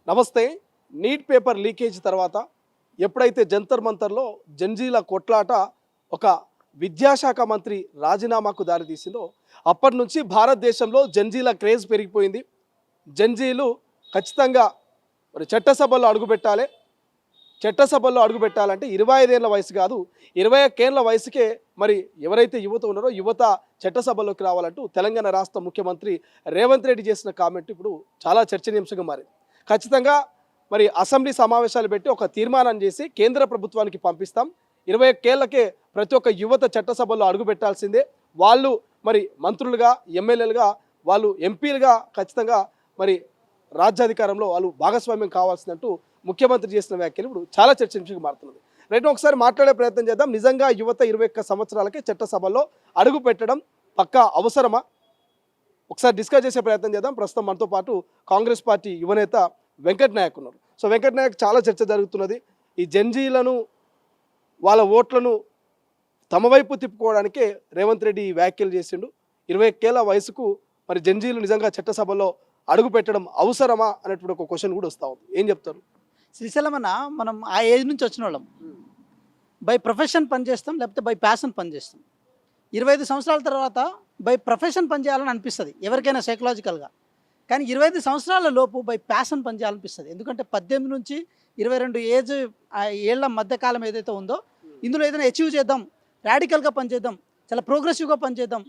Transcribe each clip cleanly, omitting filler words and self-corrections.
నమస్తే. Neat paper leakage తర్వాత ఎప్పుడైతే జంతర్ మంతర్లో జంజీల కొట్లాట ఒక విద్యాశాఖ మంత్రి రాజీనామాకు దారితీసిందో అప్పటి నుంచి భారతదేశంలో జంజీల క్రేజ్ పెరిగిపోయింది. జంజీలు ఖచ్చితంగా మరి చట్టసభల్లో అడుగుపెట్టాలి. చట్టసభల్లో అడుగుపెట్టాలంటే 25 ఏళ్ల వయసు కాదు, 21 ఏళ్ల వయసుకే మరి ఎవరైతే యువత ఉన్నారో యువత చట్టసభల్లోకి రావాలంటూ తెలంగాణ రాష్ట్ర ముఖ్యమంత్రి రేవంత్ రెడ్డి చేసిన కామెంట్ ఇప్పుడు చాలా చర్చనీయాంశంగా మారింది. ఖచ్చితంగా మరి అసెంబ్లీ సమావేశాలు పెట్టి ఒక తీర్మానం చేసి కేంద్ర ప్రభుత్వానికి పంపిస్తాం. 21 ఏళ్లకే ప్రతి ఒక్క యువత చట్టసభల్లో అడుగుపెట్టాల్సిందే. వాళ్ళు మరి మంత్రులుగా, ఎమ్మెల్యేలుగా, వాళ్ళు ఎంపీలుగా ఖచ్చితంగా మరి రాజ్యాధికారంలో వాళ్ళు భాగస్వామ్యం కావాల్సిందంటూ ముఖ్యమంత్రి చేసిన వ్యాఖ్యలు ఇప్పుడు చాలా చర్చనీయాంశంగా మారుతున్నది. రైట్, ఒకసారి మాట్లాడే ప్రయత్నం చేద్దాం. నిజంగా యువత 21 సంవత్సరాలకే చట్టసభల్లో అడుగు పెట్టడం పక్కా అవసరమా? ఒకసారి డిస్కస్ చేసే ప్రయత్నం చేద్దాం. ప్రస్తుతం మనతో పాటు కాంగ్రెస్ పార్టీ యువనేత వెంకట్ నాయక్ ఉన్నారు. సో వెంకట్ నాయక్, చాలా చర్చ జరుగుతున్నది. ఈ జంజీలను వాళ్ళ ఓట్లను తమ వైపు తిప్పుకోవడానికే రేవంత్ రెడ్డి వ్యాఖ్యలు చేసిండు. 21 ఏళ్ల వయసుకు మరి జంజీలు నిజంగా చట్టసభలో అడుగు పెట్టడం అవసరమా అనేటువంటి ఒక క్వశ్చన్ కూడా వస్తూ ఉంది. ఏం చెప్తారు? శ్రీశైలమన్న, మనం ఆ ఏజ్ నుంచి వచ్చిన వాళ్ళం. బై ప్రొఫెషన్ పనిచేస్తాం, లేకపోతే బై ప్యాషన్ పనిచేస్తాం. 25 సంవత్సరాల తర్వాత బై ప్రొఫెషన్ పనిచేయాలని అనిపిస్తుంది ఎవరికైనా సైకలాజికల్గా. కానీ 25 సంవత్సరాల లోపు బై ప్యాషన్ పనిచేయాలనిపిస్తుంది. ఎందుకంటే 18 నుంచి 22 ఏళ్ల మధ్యకాలం ఏదైతే ఉందో ఇందులో ఏదైనా అచీవ్ చేద్దాం, రాడికల్గా పనిచేద్దాం, చాలా ప్రోగ్రెసివ్గా పనిచేద్దాం,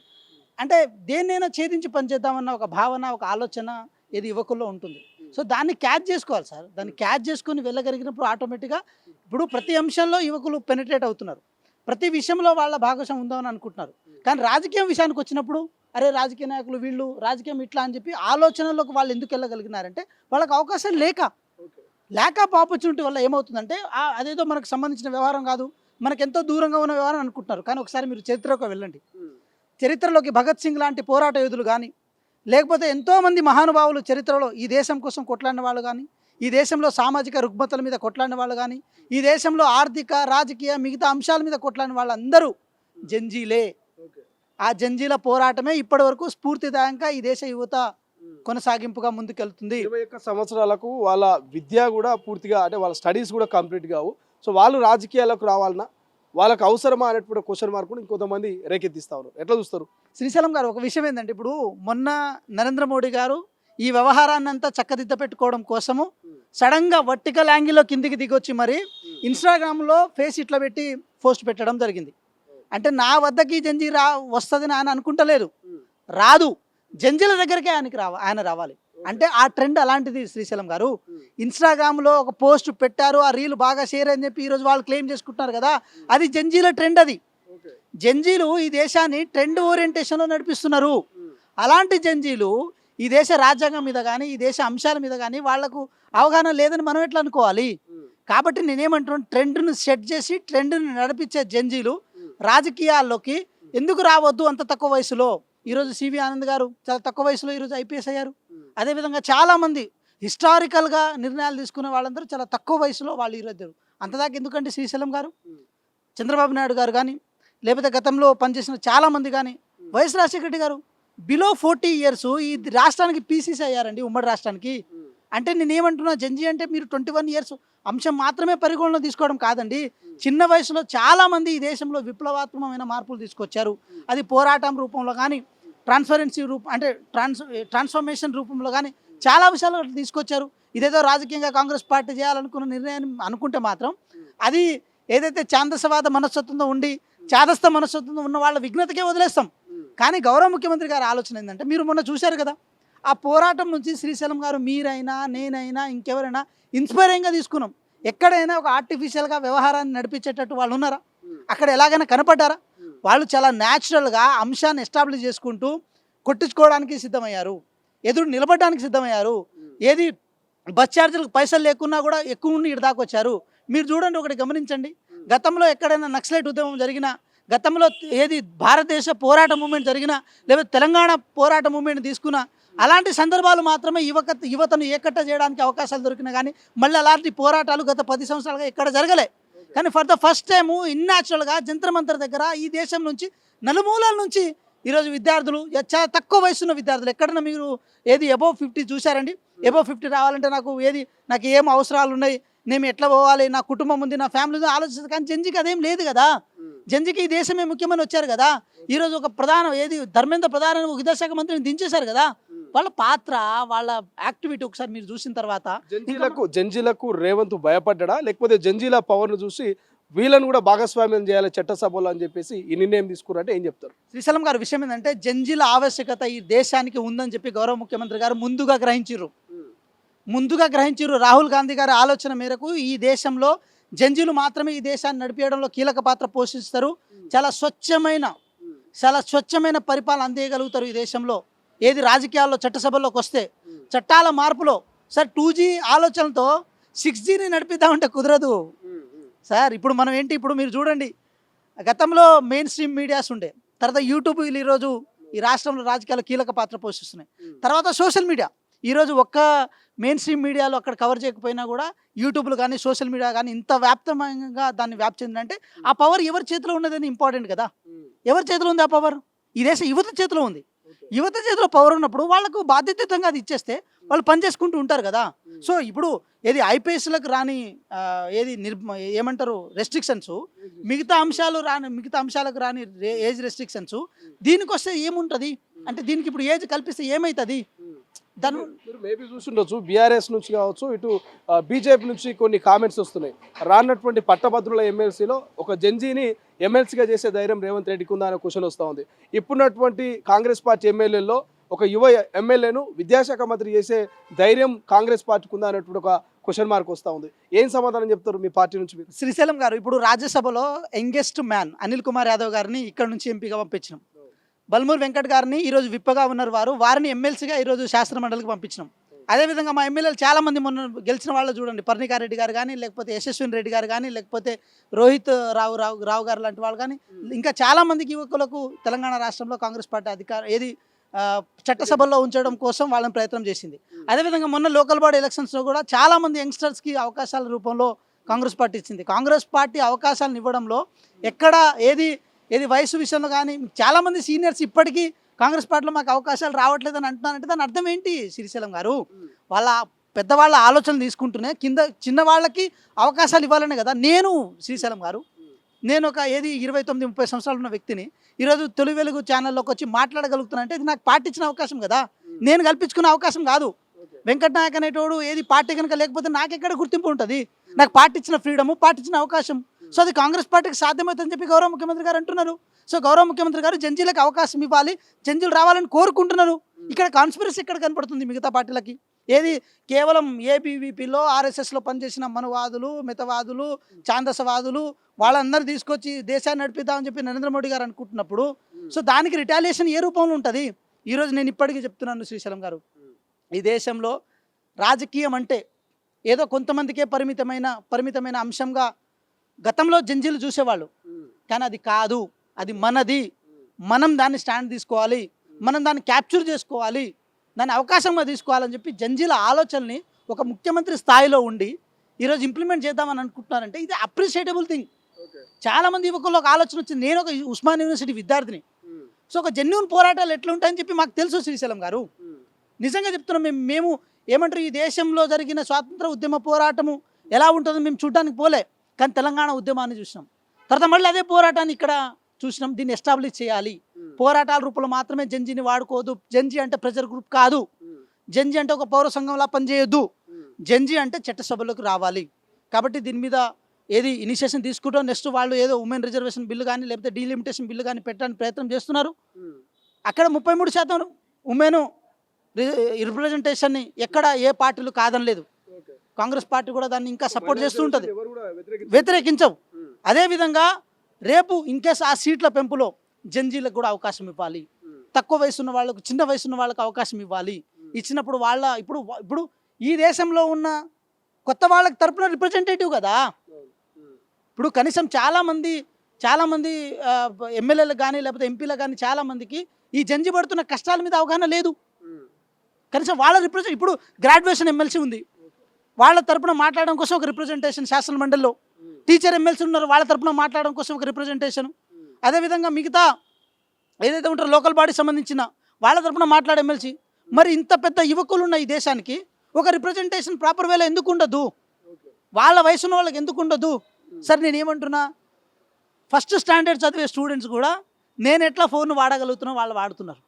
అంటే దేన్నైనా ఛేదించి పనిచేద్దామన్న ఒక భావన, ఒక ఆలోచన ఏది యువకుల్లో ఉంటుంది. సో దాన్ని క్యాచ్ చేసుకోవాలి సార్. దాన్ని క్యాచ్ చేసుకుని వెళ్ళగలిగినప్పుడు ఆటోమేటిక్గా ఇప్పుడు ప్రతి అంశంలో యువకులు పెనిట్రేట్ అవుతున్నారు. ప్రతి విషయంలో వాళ్ళ భాగస్వామ్యం ఉందామని అనుకుంటున్నారు. కానీ రాజకీయం విషయానికి వచ్చినప్పుడు అరే రాజకీయ నాయకులు వీళ్ళు రాజకీయం ఇట్లా అని చెప్పి ఆలోచనలోకి వాళ్ళు ఎందుకు వెళ్ళగలిగినారంటే వాళ్ళకి అవకాశం ల్యాక్ ఆఫ్ ఆపర్చునిటీ వల్ల ఏమవుతుందంటే అదేదో మనకు సంబంధించిన వ్యవహారం కాదు, మనకు ఎంతో దూరంగా ఉన్న వ్యవహారం అనుకుంటున్నారు. కానీ ఒకసారి మీరు చరిత్రలోకి వెళ్ళండి. చరిత్రలోకి భగత్ సింగ్ లాంటి పోరాట యోధులు కానీ, లేకపోతే ఎంతోమంది మహానుభావులు చరిత్రలో ఈ దేశం కోసం కొట్లాడిన వాళ్ళు కానీ, ఈ దేశంలో సామాజిక రుగ్మతల మీద కొట్లాడిన వాళ్ళు కానీ, ఈ దేశంలో ఆర్థిక, రాజకీయ, మిగతా అంశాల మీద కొట్లాడిన వాళ్ళందరూ జంజీలే. ఆ జంజీల పోరాటమే ఇప్పటి వరకు స్ఫూర్తిదాయంగా ఈ దేశ యువత కొనసాగింపుగా ముందుకెళ్తుంది. 21 సంవత్సరాలకు వాళ్ళ విద్య కూడా పూర్తిగా, అంటే వాళ్ళ స్టడీస్ కూడా కంప్లీట్ కావు. సో వాళ్ళు రాజకీయాలకు రావాలన్నా వాళ్ళకి అవసరమా అనేటువంటి క్వశ్చన్ మార్క్ కూడా ఇంకొంతమంది రేకెత్తిస్తా ఉన్నారు. ఎట్లా చూస్తారు? శ్రీశైలం గారు, ఒక విషయం ఏంటంటే ఇప్పుడు మొన్న నరేంద్ర మోడీ గారు ఈ వ్యవహారాన్ని అంతా చక్కదిద్ద పెట్టుకోవడం కోసము సడన్గా వర్టికల్ యాంగిల్లో కిందికి దిగొచ్చి మరి ఇన్స్టాగ్రామ్లో ఫేస్ ఇట్లా పెట్టి పోస్ట్ పెట్టడం జరిగింది. అంటే నా వద్దకి జంజీ వస్తుంది అని అనుకుంటలేదు, రాదు, జంజీల దగ్గరికే ఆయన రావాలి. అంటే ఆ ట్రెండ్ అలాంటిది శ్రీశైలం గారు. ఇన్స్టాగ్రామ్లో ఒక పోస్ట్ పెట్టారు, ఆ రీల్ బాగా షేర్ అని చెప్పి ఈరోజు వాళ్ళు క్లెయిమ్ చేసుకుంటున్నారు కదా, అది జంజీల ట్రెండ్. అది జంజీలు ఈ దేశాన్ని ట్రెండ్ ఓరియంటేషన్లో నడిపిస్తున్నారు. అలాంటి జంజీలు ఈ దేశ రాజ్యాంగం మీద కానీ, ఈ దేశ అంశాల మీద కానీ వాళ్లకు అవగాహన లేదని మనం ఎట్లా అనుకోవాలి? కాబట్టి నేనేమంటున్నాను, ట్రెండ్ను సెట్ చేసి ట్రెండ్ను నడిపించే జంజీలు రాజకీయాల్లోకి ఎందుకు రావద్దు అంత తక్కువ వయసులో? ఈరోజు సివి ఆనంద్ గారు చాలా తక్కువ వయసులో ఈరోజు ఐపీఎస్ అయ్యారు. అదేవిధంగా చాలామంది హిస్టారికల్గా నిర్ణయాలు తీసుకునే వాళ్ళందరూ చాలా తక్కువ వయసులో వాళ్ళు ఈరోజు. అంతదాకా ఎందుకంటే శ్రీశైలం గారు, చంద్రబాబు నాయుడు గారు కానీ, లేకపోతే గతంలో పనిచేసిన చాలామంది కానీ, వైఎస్ రాజశేఖర రెడ్డి గారు బిలో 40 years ఈ రాష్ట్రానికి పీసీసీ అయ్యారండి, ఉమ్మడి రాష్ట్రానికి. అంటే నేనేమంటున్నా, జంజీ అంటే మీరు 21 years అంశం మాత్రమే పరిగణలో తీసుకోవడం కాదండి. చిన్న వయసులో చాలామంది ఈ దేశంలో విప్లవాత్మకమైన మార్పులు తీసుకొచ్చారు. అది పోరాటం రూపంలో కానీ, ట్రాన్స్పరెన్సీ అంటే ట్రాన్స్ఫర్మేషన్ రూపంలో కానీ చాలా విషయాలు తీసుకొచ్చారు. ఇదేదో రాజకీయంగా కాంగ్రెస్ పార్టీ చేయాలనుకున్న నిర్ణయాన్ని అనుకుంటే మాత్రం అది ఏదైతే ఛాందసవాద మనస్తత్వంతో ఉండి చాదస్త మనస్తత్వంతో ఉన్న వాళ్ళ విఘ్నతకే వదిలేస్తాం. కానీ గౌరవ ముఖ్యమంత్రి గారి ఆలోచన ఏంటంటే, మీరు మొన్న చూశారు కదా, ఆ పోరాటం నుంచి శ్రీశైలం గారు, మీరైనా నేనైనా ఇంకెవరైనా ఇన్స్పైరింగ్గా తీసుకున్నాం. ఎక్కడైనా ఒక ఆర్టిఫిషియల్గా వ్యవహారాన్ని నడిపించేటట్టు వాళ్ళు ఉన్నారా? అక్కడ ఎలాగైనా కనపడ్డారా? వాళ్ళు చాలా న్యాచురల్గా అంశాన్ని ఎస్టాబ్లిష్ చేసుకుంటూ కొట్టించుకోవడానికి సిద్ధమయ్యారు, ఎదురు నిలబడడానికి సిద్ధమయ్యారు. ఏది బస్ ఛార్జీలకు పైసలు లేకున్నా కూడా ఎక్కువ ఉండి ఇటు దాకా వచ్చారు. మీరు చూడండి, ఒకటి గమనించండి, గతంలో ఎక్కడైనా నక్సలైట్ ఉద్యమం జరిగినా, గతంలో ఏది భారతదేశ పోరాట మూమెంట్ జరిగినా, లేకపోతే తెలంగాణ పోరాట మూమెంట్ తీసుకున్నా, అలాంటి సందర్భాలు మాత్రమే యువతను ఏకట్ట చేయడానికి అవకాశాలు దొరికినా కానీ మళ్ళీ అలాంటి పోరాటాలు గత 10 సంవత్సరాలుగా ఎక్కడ జరగలే. కానీ ఫర్ ద ఫస్ట్ టైము ఇన్యాచురల్గా జంతర్ మంతర్ దగ్గర ఈ దేశం నుంచి నలుమూలల నుంచి ఈరోజు విద్యార్థులు చాలా తక్కువ వయసున్న విద్యార్థులు ఎక్కడన్నా మీరు ఏది అబోవ్ 50 చూశారండి? అబోవ్ 50 రావాలంటే నాకు ఏం అవసరాలు ఉన్నాయి, నేను ఎట్లా పోవాలి, నా కుటుంబం ఉంది, నా ఫ్యామిలీ ఉంది ఆలోచిస్తుంది. కానీ జెన్జీకి అదేం లేదు కదా. జెన్జీకి ఈ దేశమే ముఖ్యమని వచ్చారు కదా. ఈరోజు ఒక ధర్మేంద్ర ప్రధాన విద్యాశాఖ మంత్రిని దించేశారు కదా. వాళ్ళ పాత్ర, వాళ్ళ యాక్టివిటీ ఒకసారి మీరు చూసిన తర్వాత జంజీలకు రేవంత్ భయపడ్డా, లేకపోతే జంజీల పవర్ను చూసి వీళ్ళని కూడా భాగస్వామ్యం చేయాలి చట్టసభలో అని చెప్పేసి ఈ నిర్ణయం తీసుకున్నారంటే ఏం చెప్తారు? శ్రీశైలం గారు విషయం ఏంటంటే జంజీల ఆవశ్యకత ఈ దేశానికి ఉందని చెప్పి గౌరవ ముఖ్యమంత్రి గారు ముందుగా గ్రహించారు. రాహుల్ గాంధీ గారి ఆలోచన మేరకు ఈ దేశంలో జంజీలు మాత్రమే ఈ దేశాన్ని నడిపేయడంలో కీలక పాత్ర పోషిస్తారు. చాలా స్వచ్ఛమైన పరిపాలన అందేయగలుగుతారు ఈ దేశంలో. ఏది రాజకీయాల్లో చట్టసభల్లోకి వస్తే చట్టాల మార్పులో సార్ 2G ఆలోచనతో 6Gని నడిపిద్దామంటే కుదరదు సార్. ఇప్పుడు మనం ఏంటి, ఇప్పుడు మీరు చూడండి, గతంలో మెయిన్ స్ట్రీమ్ మీడియాస్ ఉండే, తర్వాత యూట్యూబ్ ఈరోజు ఈ రాష్ట్రంలో రాజకీయాల్లో కీలక పాత్ర పోషిస్తున్నాయి. తర్వాత సోషల్ మీడియా ఈరోజు ఒక్క మెయిన్ స్ట్రీమ్ మీడియాలో అక్కడ కవర్ చేయకపోయినా కూడా యూట్యూబ్లో కానీ సోషల్ మీడియా కానీ ఇంత వ్యాప్తంగా దాన్ని వ్యాప్తి చెందిందంటే ఆ పవర్ ఎవరి చేతిలో ఉన్నదని ఇంపార్టెంట్ కదా. ఎవరి చేతిలో ఉంది ఆ పవర్? ఈ దేశ యువత చేతిలో ఉంది. యువత చేతిలో పవర్ ఉన్నప్పుడు వాళ్ళకు బాధ్యతయుతంగా అది ఇచ్చేస్తే వాళ్ళు పనిచేసుకుంటూ ఉంటారు కదా. సో ఇప్పుడు ఏది ఐపీఎస్లకు రాని ఏమంటారు రెస్ట్రిక్షన్స్, మిగతా అంశాలకు రాని ఏజ్ రెస్ట్రిక్షన్స్, దీనికి వస్తే ఏముంటుంది అంటే దీనికి ఇప్పుడు ఏజ్ కల్పిస్తే ఏమవుతుంది? దాని మీరు మేబీ చూస్తుండొచ్చు, బీఆర్ఎస్ నుంచి కావచ్చు, ఇటు బీజేపీ నుంచి కొన్ని కామెంట్స్ వస్తున్నాయి. రానటువంటి పట్టభద్రుల ఎమ్మెల్సీలో ఒక జంజీని ఎమ్మెల్సీగా చేసే ధైర్యం రేవంత్ రెడ్డికి ఉందా అనే క్వశ్చన్ వస్తూ ఉంది. ఇప్పుడున్నటువంటి కాంగ్రెస్ పార్టీ ఎమ్మెల్యేల్లో ఒక యువ ఎమ్మెల్యేను విద్యాశాఖ మంత్రి చేసే ధైర్యం కాంగ్రెస్ పార్టీకి ఉందా అనేటువంటి ఒక క్వశ్చన్ మార్క్ వస్తూ ఉంది. ఏం సమాధానం చెప్తారు మీ పార్టీ నుంచి? శ్రీశైలం గారు, ఇప్పుడు రాజ్యసభలో యంగెస్ట్ మ్యాన్ అనిల్ కుమార్ యాదవ్ గారిని ఇక్కడ నుంచి ఎంపీగా పంపించినాం. బల్మూర్ వెంకట్ గారిని ఈరోజు విప్పగా ఉన్నారు, వారిని ఎమ్మెల్సీగా ఈరోజు శాసన మండలికి పంపించినాం. అదేవిధంగా మా ఎమ్మెల్యేలు చాలామంది మొన్న గెలిచిన వాళ్ళు చూడండి, పర్ణికారెడ్డి గారు కానీ, లేకపోతే యశస్విని రెడ్డి గారు కానీ, లేకపోతే రోహిత్ రావు గారు లాంటి వాళ్ళు కానీ, ఇంకా చాలామందికి యువకులకు తెలంగాణ రాష్ట్రంలో కాంగ్రెస్ పార్టీ చట్టసభల్లో ఉంచడం కోసం వాళ్ళని ప్రయత్నం చేసింది. అదేవిధంగా మొన్న లోకల్ బాడీ ఎలక్షన్స్లో కూడా చాలామంది యంగ్స్టర్స్కి అవకాశాల రూపంలో కాంగ్రెస్ పార్టీ ఇచ్చింది. కాంగ్రెస్ పార్టీ అవకాశాలను ఇవ్వడంలో ఎక్కడ ఏది వయసు విషయంలో కానీ చాలామంది సీనియర్స్ ఇప్పటికీ కాంగ్రెస్ పార్టీలో మాకు అవకాశాలు రావట్లేదని అంటున్నారంటే దాని అర్థం ఏంటి శ్రీశైలం గారు? వాళ్ళ పెద్దవాళ్ళ ఆలోచనలు తీసుకుంటూనే కింద చిన్న వాళ్ళకి అవకాశాలు ఇవ్వాలనే కదా. శ్రీశైలం గారు, నేను ఒక 29-30 సంవత్సరాలు ఉన్న వ్యక్తిని ఈరోజు తొలి వెలుగు ఛానల్లోకి వచ్చి మాట్లాడగలుగుతున్నానంటే ఇది నాకు పార్టీ ఇచ్చిన అవకాశం కదా, నేను కల్పించుకున్న అవకాశం కాదు. వెంకట్ నాయక్ అనేటోడు పార్టీ కనుక లేకపోతే నాకెక్కడ గుర్తింపు ఉంటుంది? నాకు పార్టీ ఇచ్చిన ఫ్రీడము, పార్టీ ఇచ్చిన అవకాశం. సో అది కాంగ్రెస్ పార్టీకి సాధ్యమవుతుందని చెప్పి గౌరవ ముఖ్యమంత్రి గారు అంటున్నారు. సో గౌరవ ముఖ్యమంత్రి గారు జంజీలకు అవకాశం ఇవ్వాలి, జంజీలు రావాలని కోరుకుంటున్నారు. ఇక్కడ కాన్స్పిరసీ ఎక్కడ కనపడుతుంది మిగతా పార్టీలకి? కేవలం ఏబీవీపీలో ఆర్ఎస్ఎస్లో పనిచేసిన మనువాదులు, మితవాదులు, ఛాందసవాదులు వాళ్ళందరూ తీసుకొచ్చి దేశాన్ని నడిపిద్దామని చెప్పి నరేంద్ర మోడీ గారు అనుకుంటున్నప్పుడు సో దానికి రిటాలియేషన్ ఏ రూపంలో ఉంటుంది? ఈరోజు నేను ఇప్పటికీ చెప్తున్నాను శ్రీశైలం గారు, ఈ దేశంలో రాజకీయం అంటే ఏదో కొంతమందికే పరిమితమైన అంశంగా గతంలో జంజీలు చూసేవాళ్ళు. కానీ అది కాదు, అది మనది. మనం దాన్ని స్టాండ్ తీసుకోవాలి, మనం దాన్ని క్యాప్చర్ చేసుకోవాలి, దాన్ని అవకాశంగా తీసుకోవాలని చెప్పి జంజీల ఆలోచనని ఒక ముఖ్యమంత్రి స్థాయిలో ఉండి ఈరోజు ఇంప్లిమెంట్ చేద్దామని అనుకుంటున్నారంటే ఇది అప్రిషియేటబుల్ థింగ్. చాలామంది యువకుల్లో ఒక ఆలోచన వచ్చింది. నేను ఒక ఉస్మాన్ యూనివర్సిటీ విద్యార్థిని. సో ఒక జెన్యూన్ పోరాటాలు ఎట్లా ఉంటాయని చెప్పి మాకు తెలుసు శ్రీశైలం గారు. నిజంగా చెప్తున్నాం, మేము ఏమంటారు ఈ దేశంలో జరిగిన స్వాతంత్ర ఉద్యమ పోరాటము ఎలా ఉంటుందో మేము చూడటానికి పోలే, కానీ తెలంగాణ ఉద్యమాన్ని చూసినాం. తర్వాత మళ్ళీ అదే పోరాటాన్ని ఇక్కడ చూసినాం. దీన్ని ఎస్టాబ్లిష్ చేయాలి. పోరాటాల రూపంలో మాత్రమే జంజీని వాడుకోవద్దు. జంజీ అంటే ప్రెజర్ గ్రూప్ కాదు. జంజీ అంటే ఒక పౌర సంఘంలా పనిచేయొద్దు. జంజీ అంటే చట్టసభలోకి రావాలి. కాబట్టి దీని మీద ఇనిషియేషన్ తీసుకుంటాం. నెక్స్ట్ వాళ్ళు ఉమెన్ రిజర్వేషన్ బిల్లు కానీ లేకపోతే డీలిమిటేషన్ బిల్లు కానీ పెట్టడానికి ప్రయత్నం చేస్తున్నారు. అక్కడ 33% ఉమెన్ రిప్రజెంటేషన్ని ఎక్కడ ఏ పార్టీలు కాదనలేదు. కాంగ్రెస్ పార్టీ కూడా దాన్ని ఇంకా సపోర్ట్ చేస్తూ ఉంటుంది, వ్యతిరేకించవు. అదేవిధంగా రేపు ఇన్కేస్ ఆ సీట్ల పెంపులో జంజీలకు కూడా అవకాశం ఇవ్వాలి. తక్కువ వయసు ఉన్న వాళ్ళకు, చిన్న వయసు ఉన్న వాళ్ళకు అవకాశం ఇవ్వాలి. ఇచ్చినప్పుడు ఇప్పుడు ఈ దేశంలో ఉన్న కొత్త వాళ్ళకి తరపున రిప్రజెంటేటివ్ కదా. ఇప్పుడు కనీసం చాలామంది ఎమ్మెల్యేలకు కానీ లేకపోతే ఎంపీలకు కానీ చాలామందికి ఈ జంజీ పడుతున్న కష్టాల మీద అవగాహన లేదు. కనీసం వాళ్ళ ఇప్పుడు గ్రాడ్యుయేషన్ ఎమ్మెల్సీ ఉంది, వాళ్ళ తరపున మాట్లాడడం కోసం ఒక రిప్రజెంటేషన్ శాసన మండలిలో. టీచర్ ఎమ్మెల్సీ ఉన్నారు, వాళ్ళ తరపున మాట్లాడడం కోసం ఒక రిప్రజెంటేషన్. అదేవిధంగా మిగతా ఏదైతే ఉంటారో లోకల్ బాడీ సంబంధించిన వాళ్ళ తరపున మాట్లాడే ఎమ్మెల్సీ. మరి ఇంత పెద్ద యువకులు ఉన్న ఈ దేశానికి ఒక రిప్రజెంటేషన్ ప్రాపర్ వేలో ఎందుకు ఉండదు? వాళ్ళ వయసున్న వాళ్ళకి ఎందుకు ఉండదు? సరే నేను ఏమంటున్నా, ఫస్ట్ స్టాండర్డ్ చదివే స్టూడెంట్స్ కూడా నేను ఎట్లా ఫోన్ వాడగలుగుతున్నా వాళ్ళు వాడుతున్నారు.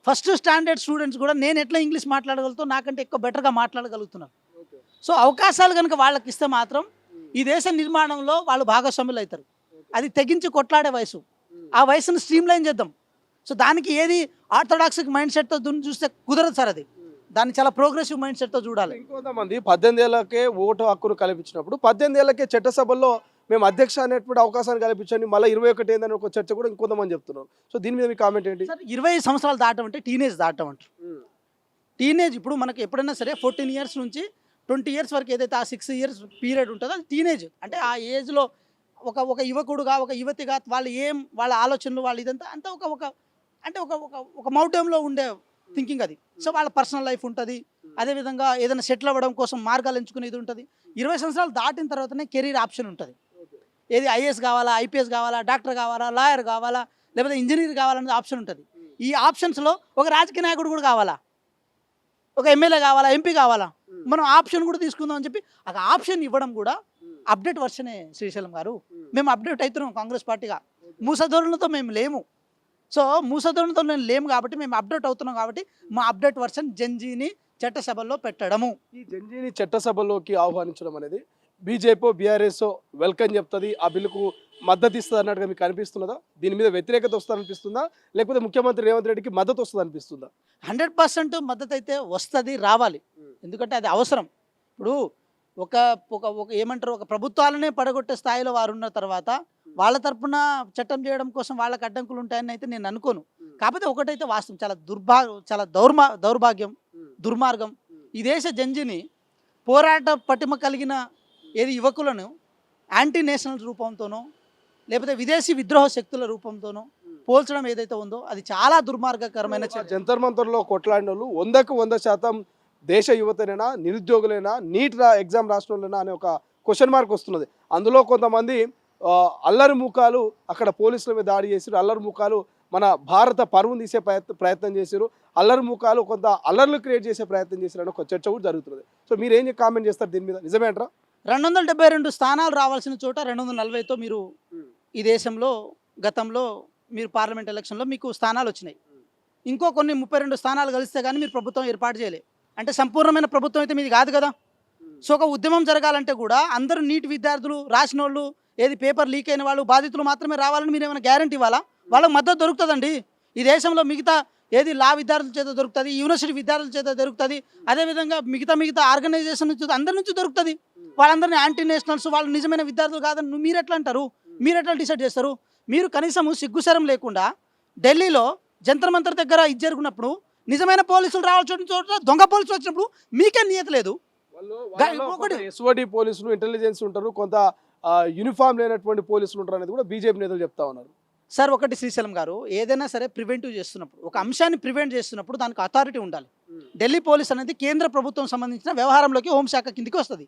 ఫస్ట్ స్టాండర్డ్ స్టూడెంట్స్ కూడా నేను ఎట్లా ఇంగ్లీష్ మాట్లాడగలుగుతాను నాకంటే ఎక్కువ బెటర్గా మాట్లాడగలుగుతున్నారు. సో అవకాశాలు కనుక వాళ్ళకి ఇస్తే మాత్రం ఈ దేశ నిర్మాణంలో వాళ్ళు భాగస్వాములు అవుతారు. అది తెగించి కొట్లాడే వయసు. ఆ వయసును స్ట్రీమ్లైన్ చేద్దాం. సో దానికి ఏది ఆర్థోడాక్సిక్ మైండ్ సెట్తో చూస్తే కుదరదు సార్. అది దాన్ని చాలా ప్రోగ్రెసివ్ మైండ్ సెట్తో చూడాలి. ఇంకొంతమంది 18 ఏళ్ళకే ఓటు హక్కును కల్పించినప్పుడు 18 ఏళ్ళకే చట్టసభల్లో మేము అధ్యక్ష అనేటువంటి అవకాశాన్ని కల్పించండి, మళ్ళీ 21 ఏందని ఒక చర్చ కూడా ఇంకొంతమంది చెప్తున్నారు. సో దీని మీద మీ కామెంట్ ఏంటి? సార్ 20 సంవత్సరాలు దాటం అంటే టీనేజ్ దాటం అంటారు. టీనేజ్ ఇప్పుడు మనకి ఎప్పుడైనా సరే 14 ఇయర్స్ నుంచి 20 ఇయర్స్ వరకు ఏదైతే ఆ 6 ఇయర్స్ పీరియడ్ ఉంటుందో అది టీనేజ్. అంటే ఆ ఏజ్లో ఒక యువకుడుగా ఒక యువతిగా వాళ్ళ ఆలోచనలు వాళ్ళు ఇదంతా అంతా ఒక మౌటంలో ఉండే థింకింగ్ అది. సో వాళ్ళ పర్సనల్ లైఫ్ ఉంటుంది, అదేవిధంగా ఏదైనా సెటిల్ అవ్వడం కోసం మార్గాలు ఎంచుకునేది ఉంటుంది. 20 సంవత్సరాలు దాటిన తర్వాతనే కెరీర్ ఆప్షన్ ఉంటుంది. ఏది ఐఏఎస్ కావాలా, ఐపీఎస్ కావాలా, డాక్టర్ కావాలా, లాయర్ కావాలా, లేకపోతే ఇంజనీర్ కావాలనేది ఆప్షన్ ఉంటుంది. ఈ ఆప్షన్స్లో ఒక రాజకీయ నాయకుడు కూడా కావాలా, ఒక ఎమ్మెల్యే కావాలా, ఎంపీ కావాలా, మనం ఆప్షన్ కూడా తీసుకుందాం అని చెప్పి ఆ ఆప్షన్ ఇవ్వడం కూడా అప్డేట్ వర్షనే శ్రీశైలం గారు. మేము అప్డేట్ అవుతున్నాం కాంగ్రెస్ పార్టీగా. మూసధోరణితో మేము లేము. సో మూసధోరణితో నేను లేము కాబట్టి మేము అప్డేట్ అవుతున్నాం కాబట్టి మా అప్డేట్ వర్షన్ జెన్జీని చట్టసభల్లో పెట్టడము. ఈ జెన్జీని చట్టసభలోకి ఆహ్వానించడం అనేది బీజేపీ బీఆర్ఎస్ వెల్కమ్ చెప్తుంది, ఆ బిల్లుకు మద్దతు ఇస్తుంది అన్నట్టుగా మీకు అనిపిస్తున్నదా? దీని మీద వ్యతిరేకత వస్తుంది అనిపిస్తుందా, లేకపోతే ముఖ్యమంత్రి రేవంత్ రెడ్డికి మద్దతు వస్తుంది అనిపిస్తుందా? 100% మద్దతు అయితే వస్తుంది, రావాలి. ఎందుకంటే అది అవసరం. ఇప్పుడు ఒక ఏమంటారు, ఒక ప్రభుత్వాలనే పడగొట్టే స్థాయిలో వారు ఉన్న తర్వాత వాళ్ళ తరపున చట్టం చేయడం కోసం వాళ్ళకి అడ్డంకులు ఉంటాయని అయితే నేను అనుకోను. కాకపోతే ఒకటైతే వాస్తవం, చాలా దౌర్భాగ్యం, దుర్మార్గం. ఈ దేశ జంజిని పోరాట పటిమ కలిగిన ఏది యువకులను యాంటీ నేషనల్ రూపంతోనో లేకపోతే విదేశీ విద్రోహ శక్తుల రూపంతోనో పోల్చడం ఏదైతే ఉందో అది చాలా దుర్మార్గకరమైన చర్య. జంతర్ మంతర్లో కొట్లాడిన వాళ్ళు 100కు 100% దేశ యువతనైనా, నిరుద్యోగులైనా, నీట్ ఎగ్జామ్ రాసిన వాళ్ళైనా అనే ఒక క్వశ్చన్ మార్క్ వస్తున్నది. అందులో కొంతమంది అల్లరి ముఖాలు అక్కడ పోలీసుల మీద దాడి చేసారు, అల్లరి ముఖాలు మన భారత పరువును తీసే ప్రయత్నం చేశారు, అల్లరి ముఖాలు కొంత అల్లర్లు క్రియేట్ చేసే ప్రయత్నం చేశారు అని ఒక చర్చ కూడా జరుగుతుంది. సో మీరు ఏం కామెంట్ చేస్తారు దీని మీద? నిజమే అంటారా? 272 స్థానాలు రావాల్సిన చోట 240తో మీరు ఈ దేశంలో గతంలో మీరు పార్లమెంట్ ఎలక్షన్లో మీకు స్థానాలు వచ్చినాయి. ఇంకో కొన్ని 32 స్థానాలు కలిస్తే కానీ మీరు ప్రభుత్వం ఏర్పాటు చేయలే. అంటే సంపూర్ణమైన ప్రభుత్వం అయితే మీది కాదు కదా. సో ఒక ఉద్యమం జరగాలంటే కూడా అందరూ నీట్ విద్యార్థులు, రాసిన వాళ్ళు, ఏది పేపర్ లీక్ అయిన వాళ్ళు, బాధితులు మాత్రమే రావాలని మీరు ఏమైనా గ్యారంటీ ఇవ్వాలా? వాళ్ళకి మద్దతు దొరుకుతుందండి. ఈ దేశంలో మిగతా ఏది లా విద్యార్థుల చేత దొరుకుతుంది, యూనివర్సిటీ విద్యార్థుల చేత దొరుకుతుంది, అదేవిధంగా మిగతా ఆర్గనైజేషన్ నుంచి అందరి నుంచి దొరుకుతుంది. వాళ్ళందరినీ యాంటీ నేషనల్స్, వాళ్ళు నిజమైన విద్యార్థులు కాదని మీరు ఎట్లా అంటారు? మీరు ఎట్లా డిసైడ్ చేస్తారు? మీరు కనీసము సిగ్గుశరం లేకుండా ఢిల్లీలో జంతర్ మంతర్ దగ్గర ఇది జరుగుతున్నప్పుడు నిజమైన పోలీసులు రావాల్సిన చోట దొంగ పోలీసులు వచ్చినప్పుడు మీకే నియత లేదు. ఎస్ఓడి పోలీసులు, ఇంటెలిజెన్స్ ఉంటారు, కొంత యూనిఫామ్ లేనటువంటి పోలీసులు ఉంటారు అనేది కూడా బీజేపీ నేతలు చెప్తా ఉన్నారు. సార్ ఒకటి శ్రీశైలం గారు, ఏదైనా సరే ప్రివెంటివ్ చేస్తున్నప్పుడు, ఒక అంశాన్ని ప్రివెంట్ చేస్తున్నప్పుడు దానికి అథారిటీ ఉండాలి. ఢిల్లీ పోలీస్ అనేది కేంద్ర ప్రభుత్వం సంబంధించిన వ్యవహారంలోకి హోంశాఖ కిందికి వస్తుంది.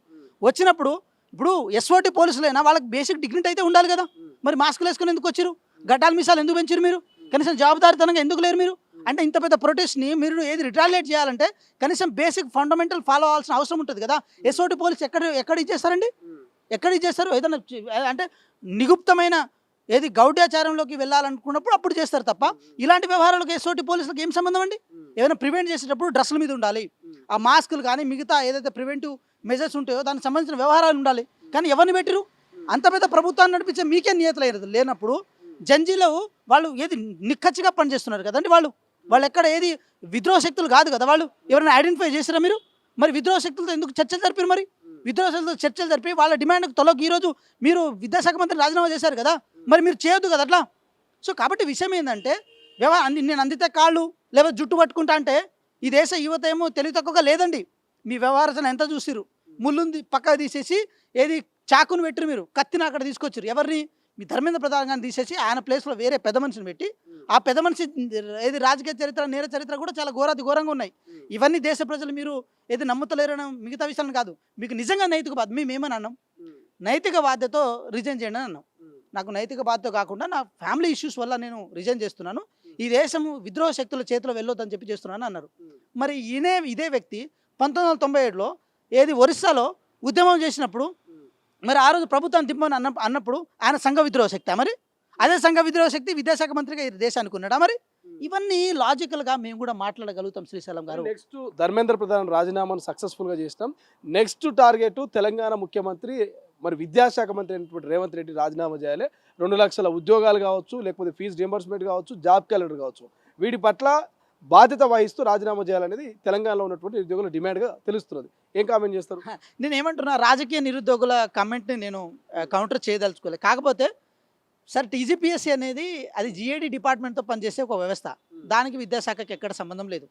వచ్చినప్పుడు ఇప్పుడు ఎస్ఓటి పోలీసులైనా వాళ్ళకి బేసిక్ డిగ్నిటీ అయితే ఉండాలి కదా. మరి మాస్కులు వేసుకుని ఎందుకు వచ్చారు? గడ్డాల మీసాలు ఎందుకు పెంచారు? మీరు కనీసం జవాబుదారితనంగా ఎందుకు లేరు మీరు? అంటే ఇంత పెద్ద ప్రొటెస్ట్ని మీరు ఏది రిటాలియేట్ చేయాలంటే కనీసం బేసిక్ ఫండమెంటల్ ఫాలో అవ్వాల్సిన అవసరం ఉంటుంది కదా. ఎస్ఓటి పోలీస్ ఎక్కడ ఇచ్చేస్తారండి? ఎక్కడ ఇచ్చేస్తారు? ఏదైనా అంటే నిగుప్తమైన ఏది గౌడ్యాచారంలోకి వెళ్ళాలనుకున్నప్పుడు అప్పుడు చేస్తారు తప్ప ఇలాంటి వ్యవహారాలకు ఎస్ఓటి పోలీసులకు ఏం సంబంధం అండి? ఏదైనా ప్రివెంట్ చేసేటప్పుడు డ్రెస్సుల మీద ఉండాలి, ఆ మాస్కులు కానీ మిగతా ఏదైతే ప్రివెంటివ్ మెజర్స్ ఉంటాయో దానికి సంబంధించిన వ్యవహారాలు ఉండాలి. కానీ ఎవరిని పెట్టిరు? అంత పెద్ద ప్రభుత్వాన్ని నడిపించే మీకే నియత లేనప్పుడు జంజీలో వాళ్ళు ఏది నిక్కచ్చిగా పనిచేస్తున్నారు కదండి. వాళ్ళు ఎక్కడ ఏది విద్రోహ శక్తులు కాదు కదా. వాళ్ళు ఎవరైనా ఐడెంటిఫై చేసిరా మీరు? మరి విద్రోహ శక్తులతో ఎందుకు చర్చలు జరిపారు? మరి విద్రోహ శక్తులతో చర్చలు జరిపి వాళ్ళ డిమాండ్కి తొలగి ఈరోజు మీరు విద్యాశాఖ మంత్రి రాజీనామా చేశారు కదా. మరి మీరు చేయొద్దు కదా అట్లా. సో కాబట్టి విషయం ఏంటంటే నేను అందితే కాళ్ళు లేకపోతే జుట్టు పట్టుకుంటా అంటే ఈ దేశ యువత ఏమో తెలివి తక్కువగా లేదండి. మీ వ్యవహారం ఎంత చూసిరు? ముళ్ళుంది పక్కకు తీసేసి ఏది చాకును పెట్టిరు, మీరు కత్తిని అక్కడ తీసుకొచ్చారు. ఎవరిని? మీ ధర్మేంద్ర ప్రధాన్ గారిని తీసేసి ఆయన ప్లేస్లో వేరే పెద్ద మనిషిని పెట్టి, ఆ పెద్ద మనిషి ఏది రాజకీయ చరిత్ర, నేర చరిత్ర కూడా చాలా ఘోరంగా ఉన్నాయి. ఇవన్నీ దేశ ప్రజలు మీరు ఏది నమ్ముతలేరని మిగతా విషయాలను కాదు, మీకు నిజంగా నైతిక బాధ్యత మేమేమని అన్నాం? నైతిక బాధ్యతతో రిజైన్ చేయండి అని అన్నాం. నాకు నైతిక బాధ్యత కాకుండా నా ఫ్యామిలీ ఇష్యూస్ వల్ల నేను రిజైన్ చేస్తున్నాను, ఈ దేశం విద్రోహ శక్తుల చేతిలో వెళ్ళొద్దని చెప్పి చేస్తున్నాను అన్నారు. మరి ఇదే వ్యక్తి 1997లో ఏది ఒరిస్సాలో ఉద్యమం చేసినప్పుడు మరి ఆ రోజు ప్రభుత్వం దిమ్మని అన్నప్పుడు ఆయన సంఘ విద్రోహ శక్తి, మరి అదే సంఘ విద్రోహ శక్తి విద్యాశాఖ మంత్రిగా ఈ దేశానికి ఉన్నాడా? మరి ఇవన్నీ లాజికల్గా మేము కూడా మాట్లాడగలుగుతాం శ్రీశైలం గారు. నెక్స్ట్ ధర్మేంద్ర ప్రధాన్ రాజీనామాను సక్సెస్ఫుల్గా చేసినాం. నెక్స్ట్ టార్గెట్ తెలంగాణ ముఖ్యమంత్రి మరి విద్యాశాఖ మంత్రి అయినటువంటి రేవంత్ రెడ్డి రాజీనామా చేయాలి. 2 లక్షల ఉద్యోగాలు కావచ్చు, లేకపోతే ఫీజు రియంబర్స్మెంట్ కావచ్చు, జాబ్ క్యాలెండర్ కావచ్చు, వీటి పట్ల బాధ్యత వహిస్తూ రాజీనామా చేయాలనేది తెలంగాణలో ఉన్నటువంటి నిరుద్యోగుల డిమాండ్గా తెలుస్తున్నది. ఏం కామెంట్ చేస్తారు? నేను ఏమంటున్నా, రాజకీయ నిరుద్యోగుల కామెంట్ని నేను కౌంటర్ చేయదలుచుకోలేదు. కాకపోతే సార్, టీజీపీఎస్సీ అనేది అది జిఏడి డిపార్ట్మెంట్తో పనిచేసే ఒక వ్యవస్థ, దానికి విద్యాశాఖకి ఎక్కడ సంబంధం లేదు.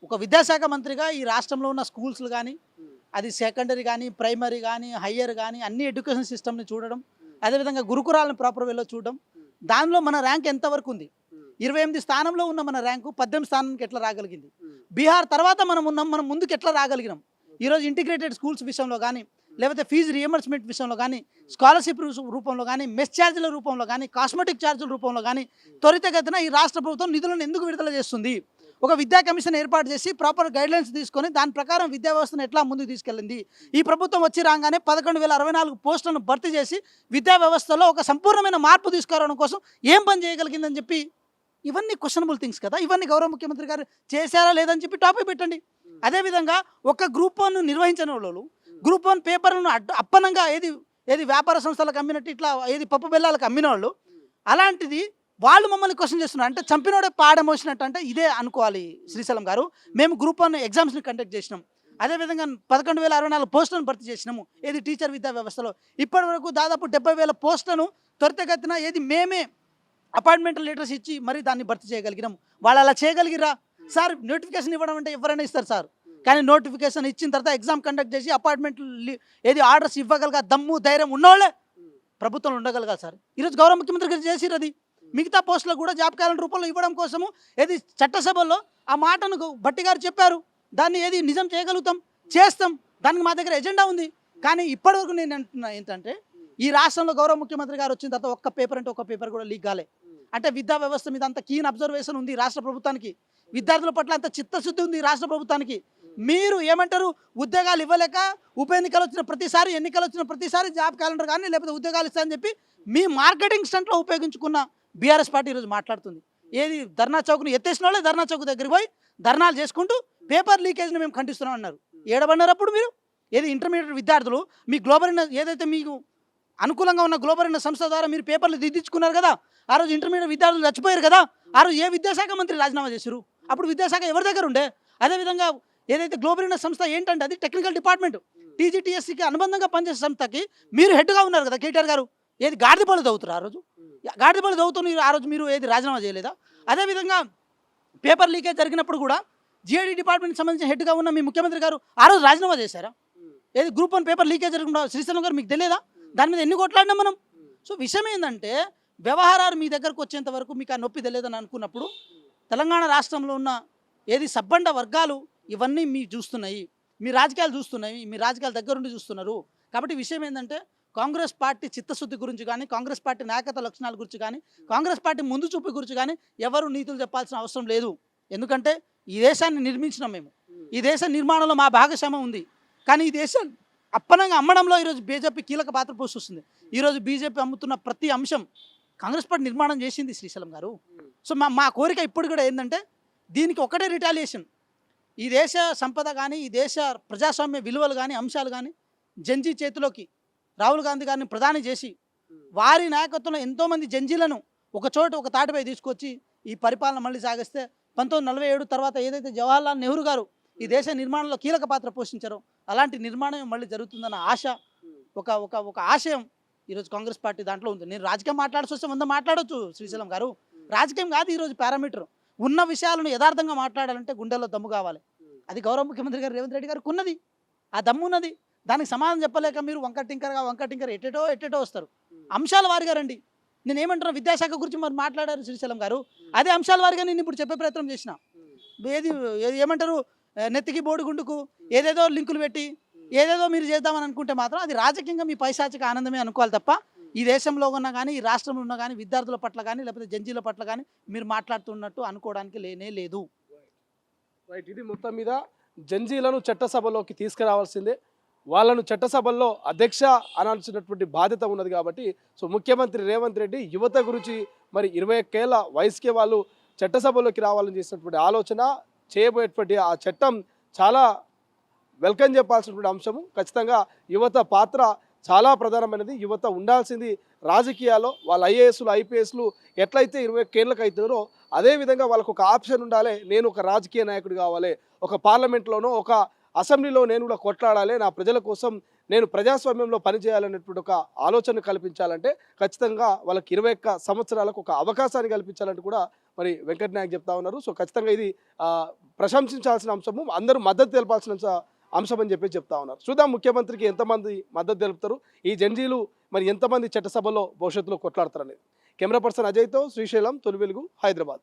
ఒక విద్యాశాఖ మంత్రిగా ఈ రాష్ట్రంలో ఉన్న స్కూల్స్లు కానీ, అది సెకండరీ కానీ, ప్రైమరీ కానీ, హయ్యర్ కానీ అన్ని ఎడ్యుకేషన్ సిస్టమ్ని చూడడం, అదేవిధంగా గురుకురాలను ప్రాపర్ వేలో చూడడం, దానిలో మన ర్యాంక్ ఎంతవరకు ఉంది, 28 స్థానంలో ఉన్న మన ర్యాంకు 18 స్థానానికి ఎట్లా రాగలిగింది, బీహార్ తర్వాత మనం ఉన్నాం, మనం ముందుకు ఎట్లా రాగలిగినాం, ఈరోజు ఇంటిగ్రేటెడ్ స్కూల్స్ విషయంలో కానీ, లేకపోతే ఫీజు రియంబర్స్మెంట్ విషయంలో కానీ, స్కాలర్షిప్ రూపంలో కానీ, మెస్ ఛార్జీల రూపంలో కానీ, కాస్మెటిక్ ఛార్జీల రూపంలో కానీ త్వరితగతిన ఈ రాష్ట్ర ప్రభుత్వం నిధులను ఎందుకు విడుదల చేస్తుంది? ఒక విద్యా కమిషన్ ఏర్పాటు చేసి ప్రాపర్ గైడ్లైన్స్ తీసుకొని దాని ప్రకారం విద్యా వ్యవస్థను ఎట్లా ముందుకు తీసుకెళ్ళింది? ఈ ప్రభుత్వం వచ్చి రాగానే 11,064 పోస్టులను భర్తీ చేసి విద్యా వ్యవస్థలో ఒక సంపూర్ణమైన మార్పు తీసుకురావడం కోసం ఏం పని చేయగలిగిందని చెప్పి, ఇవన్నీ క్వశ్చనబుల్ థింగ్స్ కదా. ఇవన్నీ గౌరవ ముఖ్యమంత్రి గారు చేశారా లేదని చెప్పి టాపిక్ పెట్టండి. అదేవిధంగా ఒక గ్రూప్ 1 నిర్వహించిన వాళ్ళు గ్రూప్ 1 పేపర్లను అప్పనంగా ఏది వ్యాపార సంస్థలకు అమ్మినట్టు ఇట్లా ఏది పప్పు బెల్లాలకు అమ్మిన వాళ్ళు, అలాంటిది వాళ్ళు మమ్మల్ని క్వశ్చన్ చేస్తున్నారు. అంటే చంపినోడే పాడమోసినట్టు, అంటే ఇదే అనుకోవాలి శ్రీశైలం గారు. మేము గ్రూప్ 1 ఎగ్జామ్స్ని కండక్ట్ చేసినాం, అదేవిధంగా 11,064 పోస్టులను భర్తీ చేసినాము ఏది టీచర్ విద్యా వ్యవస్థలో. ఇప్పటి వరకు దాదాపు 70,000 పోస్టులను త్వరితగతిన మేమే అపాయింట్మెంట్ లెటర్స్ ఇచ్చి మరి దాన్ని భర్తీ చేయగలిగినాం. వాళ్ళు అలా చేయగలిగిరా సార్? నోటిఫికేషన్ ఇవ్వడం అంటే ఎవరైనా ఇస్తారు సార్, కానీ నోటిఫికేషన్ ఇచ్చిన తర్వాత ఎగ్జామ్ కండక్ట్ చేసి అపాయింట్మెంట్ ఆర్డర్స్ ఇవ్వగలిగా దమ్ము ధైర్యం ఉన్నవాళ్ళే ప్రభుత్వంలో ఉండగలగాలి సార్. ఈరోజు గౌరవ ముఖ్యమంత్రి గారు చేసిరు అది. మిగతా పోస్టులకు కూడా జాబ్ క్యాలెండర్ రూపంలో ఇవ్వడం కోసము చట్టసభలో ఆ మాటను భట్టి గారు చెప్పారు. దాన్ని నిజం చేయగలుగుతాం, చేస్తాం, దానికి మా దగ్గర ఎజెండా ఉంది. కానీ ఇప్పటివరకు నేను అంటున్నా ఏంటంటే, ఈ రాష్ట్రంలో గౌరవ ముఖ్యమంత్రి గారు వచ్చిన తర్వాత ఒక్క పేపర్ అంటే ఒక్క పేపర్ కూడా లీక్ కాలే. అంటే విద్యా వ్యవస్థ మీద అంత కీన్ అబ్జర్వేషన్ ఉంది రాష్ట్ర ప్రభుత్వానికి, విద్యార్థుల పట్ల అంత చిత్తశుద్ధి ఉంది రాష్ట్ర ప్రభుత్వానికి. మీరు ఏమంటారు, ఉద్యోగాలు ఇవ్వలేక ఉప ఎన్నికలు వచ్చిన ప్రతిసారి జాబ్ క్యాలెండర్ కానీ లేకపోతే ఉద్యోగాలు ఇస్తారని చెప్పి మీ మార్కెటింగ్ స్టంట్లో ఉపయోగించుకున్న బీఆర్ఎస్ పార్టీ ఈరోజు మాట్లాడుతుంది. ధర్నా చౌక్ను ఎత్తేసిన వాళ్ళే ధర్నా చౌక్ దగ్గరికి పోయి ధర్నాలు చేసుకుంటూ పేపర్ లీకేజ్ని మేము ఖండిస్తున్నాం అన్నారు. ఏడబడినారు అప్పుడు మీరు? ఇంటర్మీడియట్ విద్యార్థులు మీ గ్లోబల్ ఏదైతే మీకు అనుకూలంగా ఉన్న గ్లోబల్ సంస్థ ద్వారా మీరు పేపర్లు దిద్దించుకున్నారు కదా, ఆ రోజు ఇంటర్మీడియట్ విద్యార్థులు చచ్చిపోయారు కదా, ఆ రోజు ఏ విద్యాశాఖ మంత్రి రాజీనామా చేశారు? అప్పుడు విద్యాశాఖ ఎవరి దగ్గర ఉండే? అదేవిధంగా ఏదైతే గ్లోబల్ సంస్థ ఏంటంటే అది టెక్నికల్ డిపార్ట్మెంట్, టీజీటీఎస్సీకి అనుబంధంగా పనిచేసే సంస్థకి మీరు హెడ్గా ఉన్నారు కదా కేటీఆర్ గారు. గాడిదపాలు చదువుతారు ఆ రోజు, గాడిదపాలు చదువుతున్నారు ఆ రోజు, మీరు రాజీనామా చేయలేదా? అదేవిధంగా పేపర్ లీకేజ్ జరిగినప్పుడు కూడా జిఐడి డిపార్ట్మెంట్కి సంబంధించిన హెడ్గా ఉన్న మీ ముఖ్యమంత్రి గారు ఆ రోజు రాజీనామా చేశారా? గ్రూప్ 1 పేపర్ లీకేజ్ జరగకుండా శ్రీశైలం గారు మీకు తెలియదా? దాని మీద ఎన్ని కొట్లాడినాం మనం. సో విషయం ఏంటంటే, వ్యవహారాలు మీ దగ్గరకు వచ్చేంత వరకు మీకు ఆ నొప్పి తెలియదని అనుకున్నప్పుడు తెలంగాణ రాష్ట్రంలో ఉన్న సబ్బండ వర్గాలు ఇవన్నీ మీరు చూస్తున్నాయి, మీ రాజకీయాలు చూస్తున్నాయి, మీ రాజకీయాల దగ్గరుండి చూస్తున్నారు. కాబట్టి విషయం ఏంటంటే, కాంగ్రెస్ పార్టీ చిత్తశుద్ధి గురించి కానీ, కాంగ్రెస్ పార్టీ నాయకత్వ లక్షణాల గురించి కానీ, కాంగ్రెస్ పార్టీ ముందు చూపు గురించి కానీ ఎవరు నీతులు చెప్పాల్సిన అవసరం లేదు. ఎందుకంటే ఈ దేశాన్ని నిర్మించినాం మేము, ఈ దేశ నిర్మాణంలో మా భాగస్వామ్యం ఉంది. కానీ ఈ దేశం అప్పనంగా అమ్మడంలో ఈరోజు బీజేపీ కీలక పాత్ర పోషిస్తుంది. ఈరోజు బీజేపీ అమ్ముతున్న ప్రతి అంశం కాంగ్రెస్ పార్టీ నిర్మాణం చేసింది శ్రీశైలం గారు. సో మా కోరిక ఇప్పుడు కూడా ఏంటంటే, దీనికి ఒకటే రిటాలియేషన్, ఈ దేశ సంపద కానీ, ఈ దేశ ప్రజాస్వామ్య విలువలు కానీ, అంశాలు కానీ జంజీ చేతిలోకి రాహుల్ గాంధీ గారిని ప్రధాని చేసి వారి నాయకత్వంలో ఎంతోమంది జంజీలను ఒక చోట ఒక తాటిపై తీసుకొచ్చి ఈ పరిపాలన మళ్ళీ సాగిస్తే 1947 తర్వాత ఏదైతే జవహర్లాల్ నెహ్రూ గారు ఈ దేశ నిర్మాణంలో కీలక పాత్ర పోషించారో అలాంటి నిర్మాణం మళ్ళీ జరుగుతుందన్న ఆశ, ఒక ఆశయం ఈరోజు కాంగ్రెస్ పార్టీ దాంట్లో ఉంది. నేను రాజకీయం మాట్లాడాల్సి వస్తే 100 మాట్లాడవచ్చు శ్రీశైలం గారు, రాజకీయం కాదు ఈరోజు పారామీటర్. ఉన్న విషయాలను యథార్థంగా మాట్లాడాలంటే గుండెల్లో దమ్ము కావాలి. అది గౌరవ ముఖ్యమంత్రి గారు రేవంత్ రెడ్డి గారికి ఉన్నది, ఆ దమ్ము ఉన్నది. దానికి సమాధానం చెప్పలేక మీరు వంకటింకర్ ఎట్టేటో వస్తారు. అంశాల వారిగా రండి. నేను ఏమంటున్నా, విద్యాశాఖ గురించి మరి మాట్లాడారు శ్రీశైలం గారు, అదే అంశాల వారిగా నేను ఇప్పుడు చెప్పే ప్రయత్నం చేసిన. ఏమంటారు, నెత్తికి బోడిగుండుకు ఏదేదో లింకులు పెట్టి ఏదేదో మీరు చేద్దామని అనుకుంటే మాత్రం అది రాజకీయంగా మీ పైశాచిక ఆనందమే అనుకోవాలి తప్ప ఈ దేశంలో ఉన్న కానీ ఈ రాష్ట్రంలో ఉన్న కానీ విద్యార్థుల పట్ల కానీ లేకపోతే జంజీల పట్ల కానీ మీరు మాట్లాడుతున్నట్టు అనుకోవడానికి లేనే లేదు. రైట్, ఇది మొత్తం మీద జంజీలను చట్టసభలోకి తీసుకురావాల్సిందే. వాళ్ళను చట్టసభల్లో అధ్యక్ష అనాల్సినటువంటి బాధ్యత ఉన్నది కాబట్టి సో ముఖ్యమంత్రి రేవంత్ రెడ్డి యువత గురించి మరి 21 ఏళ్ల వయసుకే వాళ్ళు చట్టసభలోకి రావాలని చేసినటువంటి ఆలోచన, చేయబోయేటువంటి ఆ చట్టం చాలా వెల్కమ్ చెప్పాల్సినటువంటి అంశము. ఖచ్చితంగా యువత పాత్ర చాలా ప్రధానమైనది. యువత ఉండాల్సింది రాజకీయాల్లో. వాళ్ళ ఐఏఎస్లు ఐపీఎస్లు ఎట్లయితే 21 ఏళ్ళకి అవుతున్నారో అదేవిధంగా వాళ్ళకు ఒక ఆప్షన్ ఉండాలి. నేను ఒక రాజకీయ నాయకుడు కావాలి, ఒక పార్లమెంట్లోనో ఒక అసెంబ్లీలో నేను కూడా కొట్లాడాలి, నా ప్రజల కోసం నేను ప్రజాస్వామ్యంలో పనిచేయాలనేటువంటి ఒక ఆలోచన కల్పించాలంటే ఖచ్చితంగా వాళ్ళకి 21 సంవత్సరాలకు ఒక అవకాశాన్ని కల్పించాలంటే కూడా మరి వెంకట్ నాయక్ చెప్తా ఉన్నారు. సో ఖచ్చితంగా ఇది ప్రశంసించాల్సిన అంశము, అందరూ మద్దతు తెలపాల్సిన అంశం అని చెప్పి చెప్తా ఉన్నారు. చూద్దాం ముఖ్యమంత్రికి ఎంతమంది మద్దతు తెలుపుతారు, ఈ జంజీలు మరి ఎంతమంది చట్టసభలో భవిష్యత్తులో కొట్లాడతారనేది. కెమెరా పర్సన్ అజయ్తో శ్రీశైలం, తొలి వెలుగు, హైదరాబాద్.